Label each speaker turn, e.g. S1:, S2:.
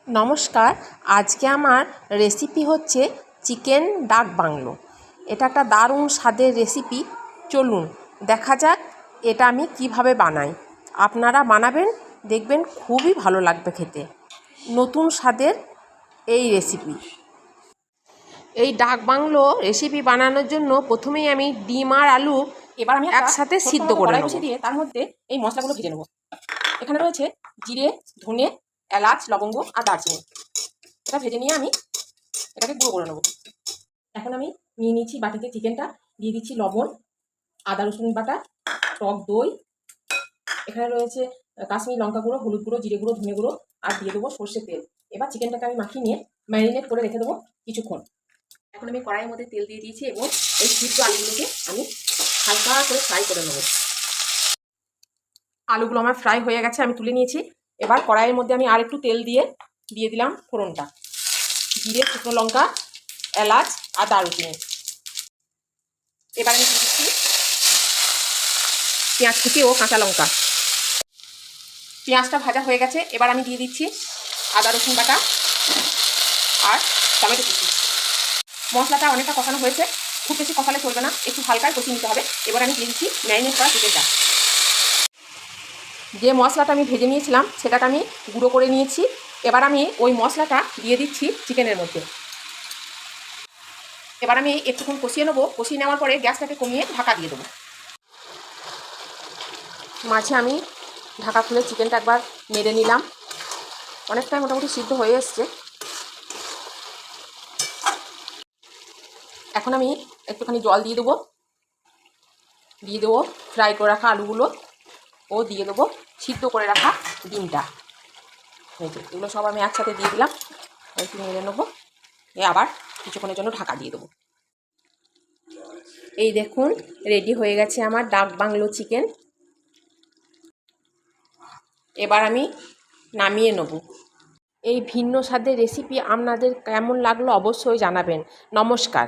S1: নমস্কার। আজকে আমার রেসিপি হচ্ছে চিকেন ডাক বাংলো। এটা একটা দারুণ স্বাদের রেসিপি। চলুন দেখা যাক এটা আমি কিভাবে বানাই। আপনারা বানাবেন, দেখবেন খুবই ভালো লাগবে খেতে। নতুন স্বাদের এই রেসিপি। এই ডাক বাংলো রেসিপি বানানোর জন্য প্রথমেই আমি ডিম আর আলু
S2: এবার আমি
S1: একসাথে সিদ্ধ করে নেব।
S2: বসিয়ে দিয়ে তার মধ্যে এই মশলাগুলো ভেজে নেব। এখানে রয়েছে জিরে, ধনে, এলাচ, লবঙ্গ আর দারচিনি। এটা ভেজে নিয়ে আমি এটাকে গুঁড়ো করে নেব। এখন আমি নিয়ে নিচ্ছি বাটিতে চিকেনটা, দিয়ে দিচ্ছি লবণ, আদা রসুন বাটা, টক দই, এখানে রয়েছে কাশ্মীরি লঙ্কা গুঁড়ো, হলুদ গুঁড়ো, জিরে গুঁড়ো, ধনে গুঁড়ো, আর দিয়ে দেবো সর্ষের তেল। এবার চিকেনটাকে আমি মাখিয়ে নিয়ে ম্যারিনেট করে রেখে দেবো কিছুক্ষণ। এখন আমি কড়াইয়ের মধ্যে তেল দিয়ে দিয়েছি এবং এই সিদ্ধ আলুগুলোকে আমি হালকা করে ফ্রাই করে নেব। আলুগুলো আমার ফ্রাই হয়ে গেছে, আমি তুলে নিয়েছি। এবার কড়াইয়ের মধ্যে আমি আর একটু তেল দিয়ে দিলাম ফোড়নটা, জিরে, শুকনো লঙ্কা, এলাচ আর দারুচিনি। এবার আমি দিয়ে দিচ্ছি পেঁয়াজ কুচি ও কাঁচা লঙ্কা। পেঁয়াজটা ভাজা হয়ে গেছে, এবার আমি দিয়ে দিচ্ছি আদা রসুন বাটা আর টমেটো কুচি। মশলাটা অনেকটা কষানো হয়েছে, খুব বেশি কষালে চলবে না, একটু হালকায় কষিয়ে নিতে হবে। এবার আমি দিয়ে দিচ্ছি ম্যারিনেট করা চিকেনটা। যে মশলাটা আমি ভেজে নিয়েছিলাম সেটাকে আমি গুঁড়ো করে নিয়েছি। এবার আমি ওই মশলাটা দিয়ে দিচ্ছি চিকেনের মধ্যে। এবার আমি একটুক্ষণ কষিয়ে নেবো। কষিয়ে নেওয়ার পরে গ্যাসটাকে কমিয়ে ঢাকা দিয়ে দেবো। মাঝে আমি ঢাকা খুলে চিকেনটা একবার নেড়ে নিলাম। অনেকটাই মোটামুটি সিদ্ধ হয়ে এসছে। এখন আমি একটুখানি জল দিয়ে দেবো ফ্রাই করে রাখা আলুগুলো ও দিয়ে দেবো সিদ্ধ করে রাখা ডিমটা। এগুলো সব আমি একসাথে দিয়ে দিলাম। একটু নেড়ে নেবো, আবার কিছুক্ষণের জন্য ঢাকা দিয়ে দেবো। এই দেখুন রেডি হয়ে গেছে আমার ডাক বাংলো চিকেন। এবার আমি নামিয়ে নেব। এই ভিন্ন স্বাদের রেসিপি আপনাদের কেমন লাগলো অবশ্যই জানাবেন। নমস্কার।